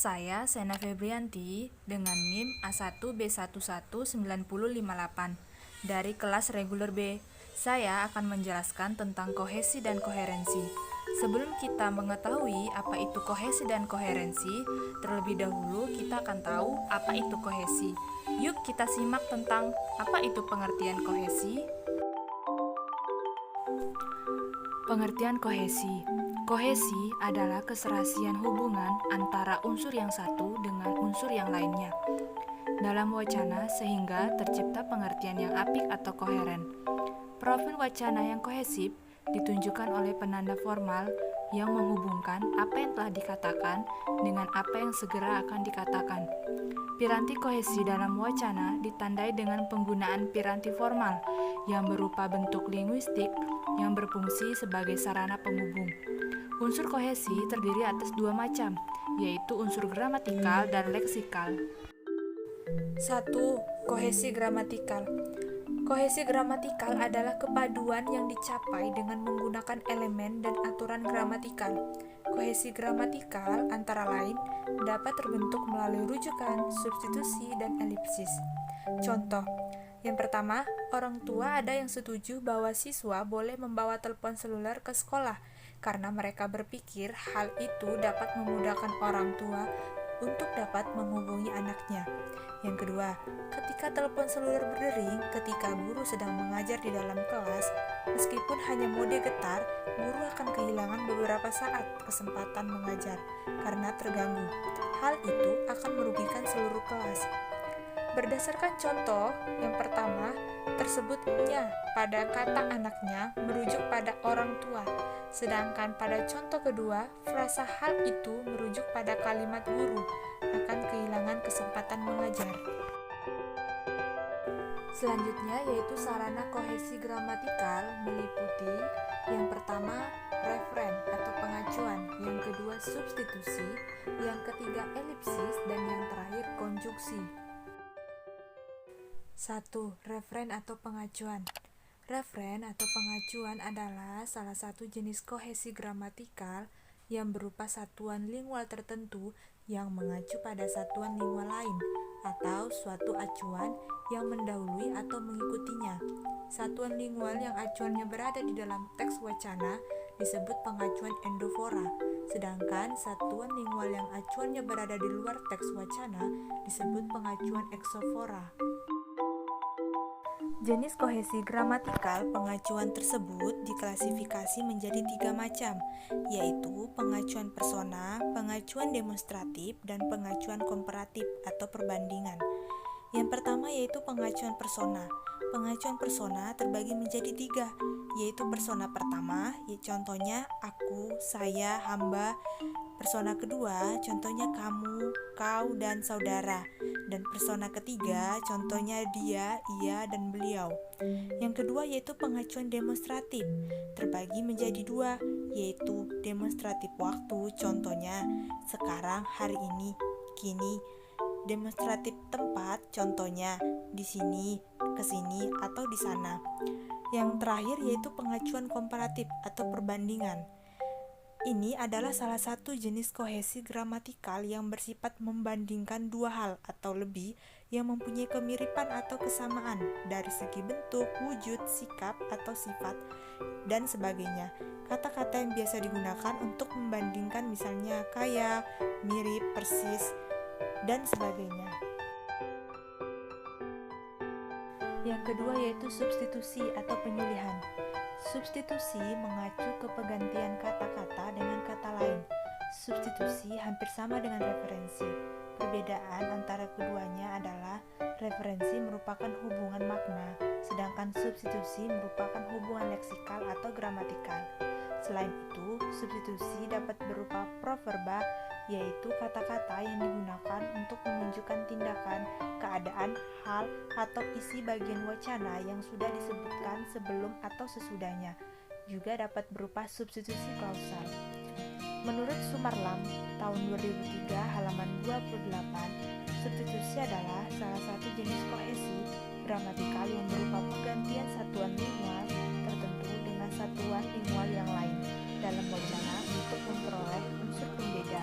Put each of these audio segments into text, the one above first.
Saya Sena Febrianti dengan NIM A1B119058 dari kelas reguler B. Saya akan menjelaskan tentang kohesi dan koherensi. Sebelum kita mengetahui apa itu kohesi dan koherensi, terlebih dahulu kita akan tahu apa itu kohesi. Yuk kita simak tentang apa itu pengertian kohesi. Pengertian kohesi. Kohesi adalah keserasian hubungan antara unsur yang satu dengan unsur yang lainnya dalam wacana sehingga tercipta pengertian yang apik atau koheren. Profil wacana yang kohesif ditunjukkan oleh penanda formal yang menghubungkan apa yang telah dikatakan dengan apa yang segera akan dikatakan. Piranti kohesi dalam wacana ditandai dengan penggunaan piranti formal yang berupa bentuk linguistik yang berfungsi sebagai sarana penghubung. Unsur kohesi terdiri atas dua macam, yaitu unsur gramatikal dan leksikal. 1. Kohesi gramatikal. Kohesi gramatikal adalah kepaduan yang dicapai dengan menggunakan elemen dan aturan gramatikal. Kohesi gramatikal antara lain dapat terbentuk melalui rujukan, substitusi, dan elipsis. Contoh, yang pertama, orang tua ada yang setuju bahwa siswa boleh membawa telepon seluler ke sekolah karena mereka berpikir hal itu dapat memudahkan orang tua untuk dapat menghubungi anaknya. Yang kedua, ketika telepon seluler berdering ketika guru sedang mengajar di dalam kelas, meskipun hanya mode getar, guru akan kehilangan beberapa saat kesempatan mengajar karena terganggu. Hal itu akan merugikan seluruh kelas. Berdasarkan contoh yang pertama, tersebutnya pada kata anaknya merujuk pada orang tua, sedangkan pada contoh kedua, frasa hal itu merujuk pada kalimat guru akan kehilangan kesempatan mengajar. Selanjutnya yaitu sarana kohesi gramatikal meliputi yang pertama referen atau pengacuan, yang kedua substitusi, yang ketiga elipsis, dan yang terakhir konjuksi. 1. Referen atau pengacuan. Referen atau pengacuan adalah salah satu jenis kohesi gramatikal yang berupa satuan lingual tertentu yang mengacu pada satuan lingual lain atau suatu acuan yang mendahului atau mengikutinya. Satuan lingual yang acuannya berada di dalam teks wacana disebut pengacuan endofora, sedangkan satuan lingual yang acuannya berada di luar teks wacana disebut pengacuan eksofora. Jenis kohesi gramatikal pengacuan tersebut diklasifikasi menjadi 3 macam, yaitu pengacuan persona, pengacuan demonstratif, dan pengacuan komparatif atau perbandingan. Yang pertama yaitu pengacuan persona. Pengacuan persona terbagi menjadi 3, yaitu persona pertama, contohnya aku, saya, hamba. Persona kedua, contohnya kamu, kau, dan saudara. Dan persona ketiga, contohnya dia, ia, dan beliau. Yang kedua yaitu pengacuan demonstratif, terbagi menjadi 2, yaitu demonstratif waktu, contohnya sekarang, hari ini, kini. Demonstratif tempat, contohnya di sini, ke sini, atau di sana. Yang terakhir yaitu pengacuan komparatif atau perbandingan. Ini adalah salah satu jenis kohesi gramatikal yang bersifat membandingkan dua hal atau lebih yang mempunyai kemiripan atau kesamaan dari segi bentuk, wujud, sikap, atau sifat, dan sebagainya. Kata-kata yang biasa digunakan untuk membandingkan misalnya kayak, mirip, persis, dan sebagainya. Yang kedua yaitu substitusi atau penyulihan. Substitusi mengacu ke pergantian kata-kata dengan kata lain. Substitusi hampir sama dengan referensi. Perbedaan antara keduanya adalah referensi merupakan hubungan makna, sedangkan substitusi merupakan hubungan leksikal atau gramatikal. Selain itu, substitusi dapat berupa proverba, yaitu kata-kata yang digunakan untuk menunjukkan tindakan, keadaan, hal, atau isi bagian wacana yang sudah disebutkan sebelum atau sesudahnya. Juga dapat berupa substitusi klausal. Menurut Sumarlam, tahun 2003 halaman 28, substitusi adalah salah satu jenis kohesi gramatikal yang berupa pergantian satuan lingual tertentu dengan satuan lingual yang lain dalam wacana untuk memperoleh unsur pembeda.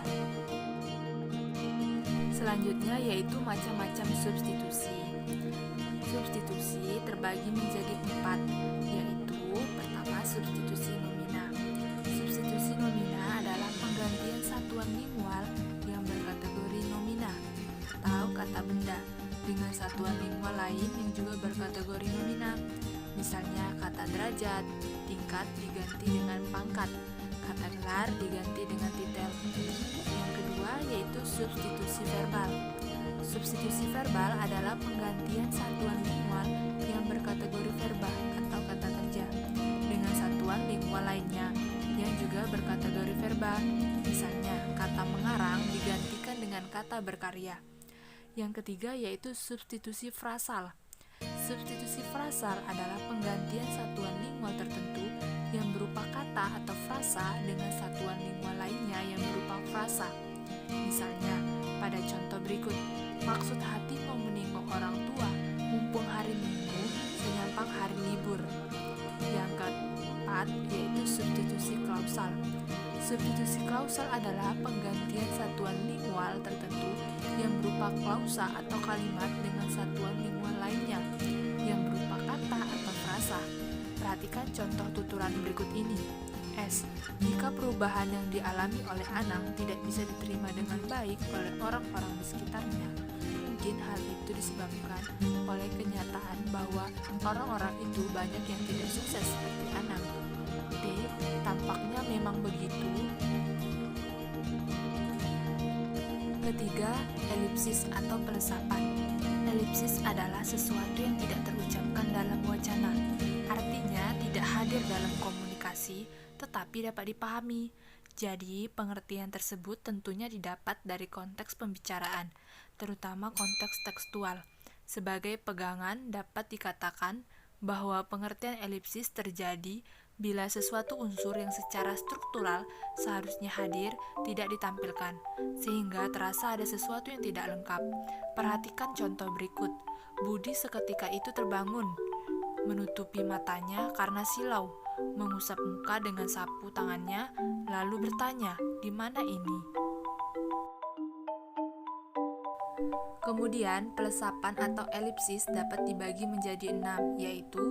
Selanjutnya yaitu macam-macam substitusi. Substitusi terbagi menjadi 4, yaitu pertama substitusi nomina. Substitusi nomina adalah penggantian satuan lingual yang berkategori nomina atau kata benda dengan satuan lingual lain yang juga berkategori nomina. Misalnya kata derajat, tingkat diganti dengan pangkat, kata gelar diganti dengan titel. Yang kedua yaitu substitusi verbal. Substitusi verbal adalah penggantian satuan lingual yang berkategori verba atau kata kerja dengan satuan lingual lainnya yang juga berkategori verba. Misalnya kata mengarang digantikan dengan kata berkarya. Yang ketiga yaitu substitusi frasal. Substitusi frasal adalah penggantian satuan lingual tertentu yang berupa kata atau frasa dengan satuan lingual lainnya yang berupa frasa. Misalnya, pada contoh berikut, maksud hati mau menengok orang tua, mumpung hari Minggu, senyampang hari libur. Yang keempat yaitu substitusi klausal. Substitusi klausal adalah penggantian satuan lingual tertentu yang berupa klausa atau kalimat dengan satuan lingual lainnya yang berupa kata atau frasa. Perhatikan contoh tuturan berikut ini. S. Jika perubahan yang dialami oleh Anang tidak bisa diterima dengan baik oleh orang-orang di sekitarnya, mungkin hal itu disebabkan oleh kenyataan bahwa orang-orang itu banyak yang tidak sukses seperti Anang. D. Tampaknya memang begitu. Ketiga, elipsis atau pelesapan. Elipsis adalah sesuatu yang tidak terucapkan dalam wacana, artinya tidak hadir dalam komunikasi, tetapi dapat dipahami. Jadi, pengertian tersebut tentunya didapat dari konteks pembicaraan, terutama konteks tekstual. Sebagai pegangan dapat dikatakan bahwa pengertian elipsis terjadi bila sesuatu unsur yang secara struktural seharusnya hadir tidak ditampilkan, sehingga terasa ada sesuatu yang tidak lengkap. Perhatikan contoh berikut. Budi seketika itu terbangun, menutupi matanya karena silau, mengusap muka dengan sapu tangannya, lalu bertanya, "Di mana ini?" Kemudian, pelesapan atau elipsis dapat dibagi menjadi 6, yaitu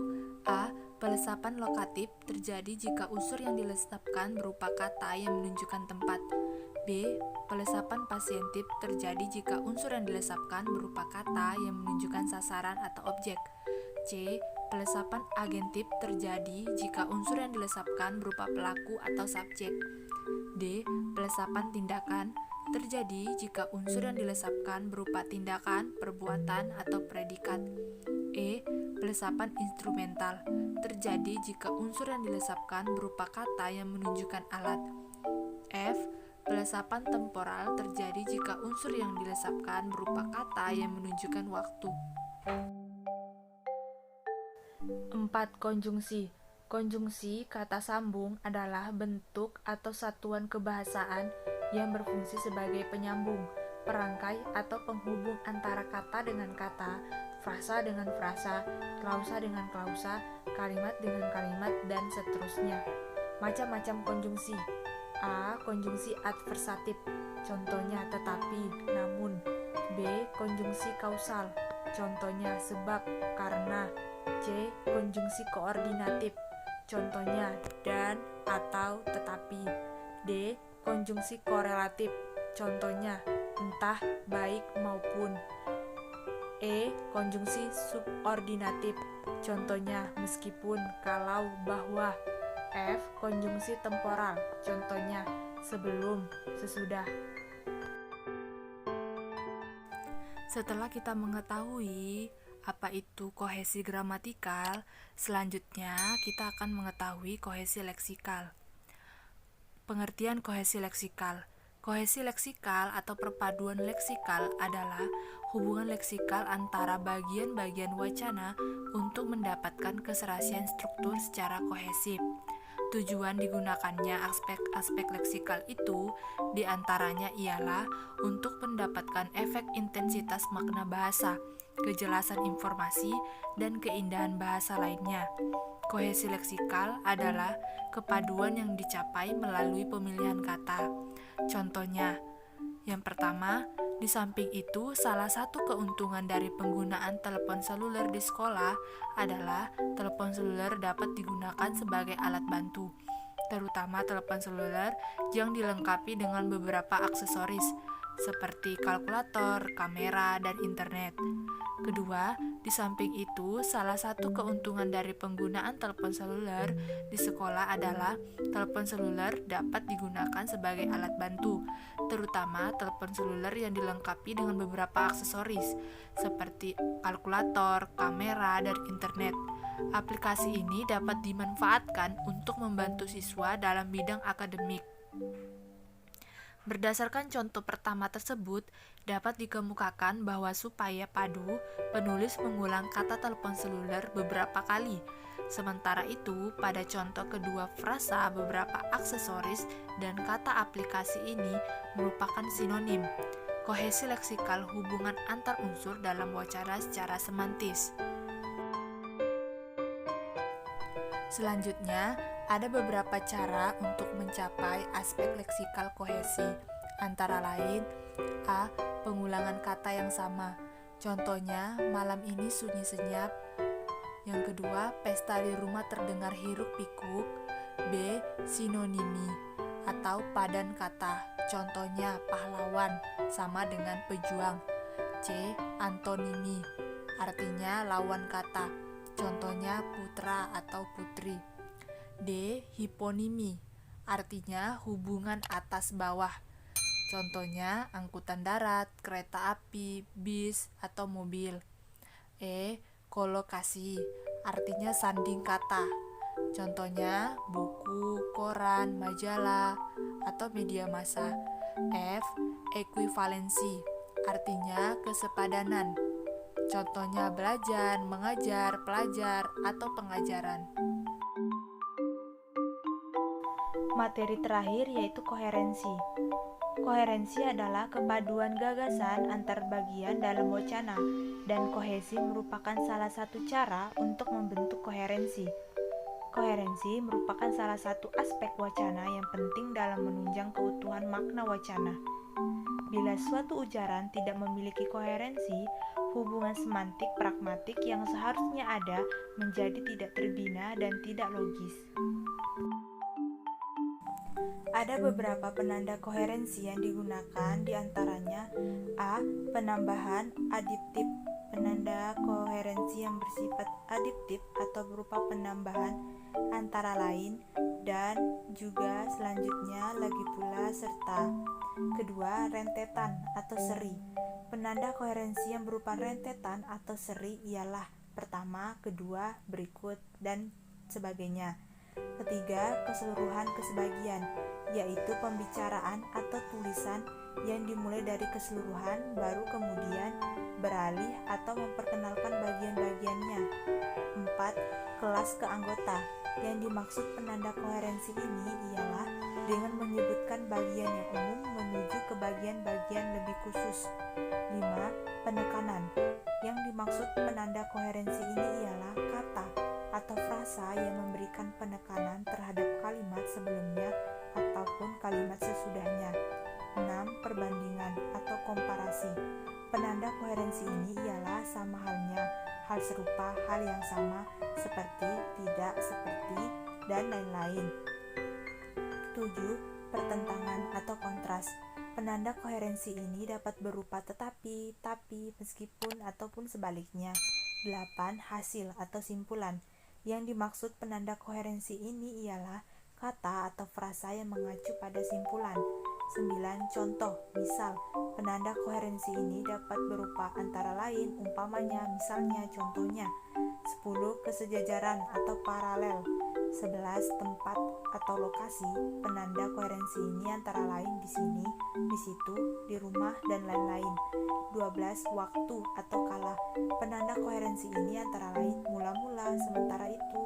A. Pelesapan lokatif terjadi jika unsur yang dilesapkan berupa kata yang menunjukkan tempat. B. Pelesapan pasientif terjadi jika unsur yang dilesapkan berupa kata yang menunjukkan sasaran atau objek. C. Pelesapan agentif terjadi jika unsur yang dilesapkan berupa pelaku atau subjek. D. Pelesapan tindakan terjadi jika unsur yang dilesapkan berupa tindakan, perbuatan, atau predikat. E. Pelesapan instrumental terjadi jika unsur yang dilesapkan berupa kata yang menunjukkan alat. F. Pelesapan temporal terjadi jika unsur yang dilesapkan berupa kata yang menunjukkan waktu. 4. Konjungsi. Konjungsi kata sambung adalah bentuk atau satuan kebahasaan yang berfungsi sebagai penyambung, perangkai atau penghubung antara kata dengan kata, frasa dengan frasa, klausa dengan klausa, kalimat dengan kalimat, dan seterusnya. Macam-macam konjungsi. A. Konjungsi adversatif, contohnya tetapi, namun. B. Konjungsi kausal, contohnya sebab, karena. C. Konjungsi koordinatif, contohnya dan, atau, tetapi. D. Konjungsi korelatif, contohnya entah, baik, maupun. E. Konjungsi subordinatif, contohnya meskipun, kalau, bahwa. F. Konjungsi temporal, contohnya sebelum, sesudah. Setelah kita mengetahui apa itu kohesi gramatikal, selanjutnya kita akan mengetahui kohesi leksikal. Pengertian kohesi leksikal. Kohesi leksikal atau perpaduan leksikal adalah hubungan leksikal antara bagian-bagian wacana untuk mendapatkan keserasian struktur secara kohesif. Tujuan digunakannya aspek-aspek leksikal itu diantaranya ialah untuk mendapatkan efek intensitas makna bahasa, kejelasan informasi, dan keindahan bahasa lainnya. Kohesi leksikal adalah kepaduan yang dicapai melalui pemilihan kata. Contohnya, yang pertama, Di samping itu, salah satu keuntungan dari penggunaan telepon seluler di sekolah adalah telepon seluler dapat digunakan sebagai alat bantu, terutama telepon seluler yang dilengkapi dengan beberapa aksesoris seperti kalkulator, kamera, dan internet. Kedua, di samping itu, salah satu keuntungan dari penggunaan telepon seluler di sekolah adalah telepon seluler dapat digunakan sebagai alat bantu, terutama telepon seluler yang dilengkapi dengan beberapa aksesoris seperti kalkulator, kamera, dan internet. Aplikasi ini dapat dimanfaatkan untuk membantu siswa dalam bidang akademik. Berdasarkan contoh pertama tersebut, dapat dikemukakan bahwa supaya padu, penulis mengulang kata telepon seluler beberapa kali. Sementara itu, pada contoh kedua frasa beberapa aksesoris dan kata aplikasi ini merupakan sinonim. Kohesi leksikal hubungan antar unsur dalam wacana secara semantis. Selanjutnya, ada beberapa cara untuk mencapai aspek leksikal kohesi, antara lain A. Pengulangan kata yang sama. Contohnya, malam ini sunyi senyap. Yang kedua, pesta di rumah terdengar hiruk-pikuk. B. Sinonimi atau padan kata. Contohnya, pahlawan sama dengan pejuang. C. Antonimi, artinya lawan kata. Contohnya putra atau putri. D. Hiponimi, artinya hubungan atas bawah. Contohnya angkutan darat, kereta api, bis, atau mobil. E. Kolokasi, artinya sanding kata. Contohnya buku, koran, majalah, atau media massa. F. Ekuivalensi, artinya kesepadanan. Contohnya belajar, mengajar, pelajar, atau pengajaran. Materi terakhir yaitu koherensi. Koherensi adalah kepaduan gagasan antar bagian dalam wacana, dan kohesi merupakan salah satu cara untuk membentuk koherensi. Koherensi merupakan salah satu aspek wacana yang penting dalam menunjang keutuhan makna wacana. Bila suatu ujaran tidak memiliki koherensi, hubungan semantik pragmatik yang seharusnya ada menjadi tidak terbina dan tidak logis. Ada beberapa penanda koherensi yang digunakan, diantaranya A. Penambahan adiptif. Penanda koherensi yang bersifat adiptif atau berupa penambahan antara lain dan juga selanjutnya lagi pula serta. Kedua, rentetan atau seri. Penanda koherensi yang berupa rentetan atau seri ialah pertama, kedua, berikut, dan sebagainya. Ketiga, keseluruhan kesebagian, yaitu pembicaraan atau tulisan yang dimulai dari keseluruhan baru kemudian beralih atau memperkenalkan bagian-bagiannya. 4. Kelas keanggota. Yang dimaksud penanda koherensi ini ialah dengan menyebutkan bagian yang umum menuju ke bagian-bagian lebih khusus. 5. Penekanan. Yang dimaksud penanda koherensi ini ialah kata atau frasa yang memberikan penekanan terhadap kalimat sebelumnya ataupun kalimat sesudahnya. 6. Perbandingan atau komparasi. Penanda koherensi ini ialah sama halnya, hal serupa, hal yang sama, seperti, tidak seperti, dan lain-lain. 7. Pertentangan atau kontras. Penanda koherensi ini dapat berupa tetapi, tapi, meskipun, ataupun sebaliknya. 8. Hasil atau simpulan. Yang dimaksud penanda koherensi ini ialah kata atau frasa yang mengacu pada simpulan. 9. Contoh, misal, penanda koherensi ini dapat berupa antara lain, umpamanya, misalnya, contohnya. 10. Kesejajaran atau paralel. 11. Tempat atau lokasi. Penanda koherensi ini antara lain di sini, di situ, di rumah, dan lain-lain. 12. Waktu atau kala. Penanda koherensi ini antara lain mula-mula, sementara itu,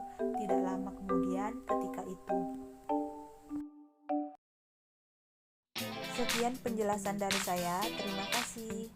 tidak lama kemudian, ketika itu. Sekian penjelasan dari saya. Terima kasih.